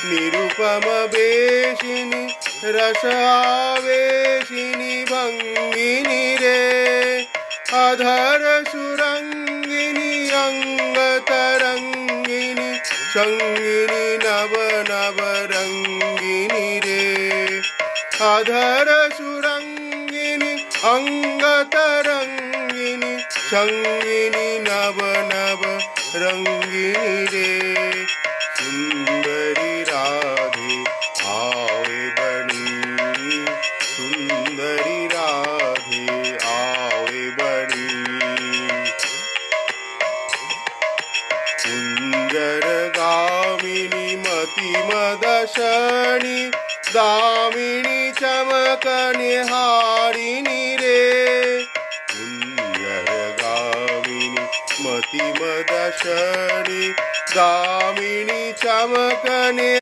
निरुपम बेशिनी रस आवेशिनी भंगिनी रे अधर सुरंगिनी अंग तरंगिनी संगिनी नव नव रंगिनी रे अधर सुरंगिनी अंग तरंगिनी संगिनी नव नव रंगिनी रे सुंदरी राधे आवे बनी सुंदरी राधे आवे बनी कुंजर गामिनी मति मदशनी दामिनी चमक निहारिणी रे कुंजर गामिनी मति मदशनी दामिनी चमक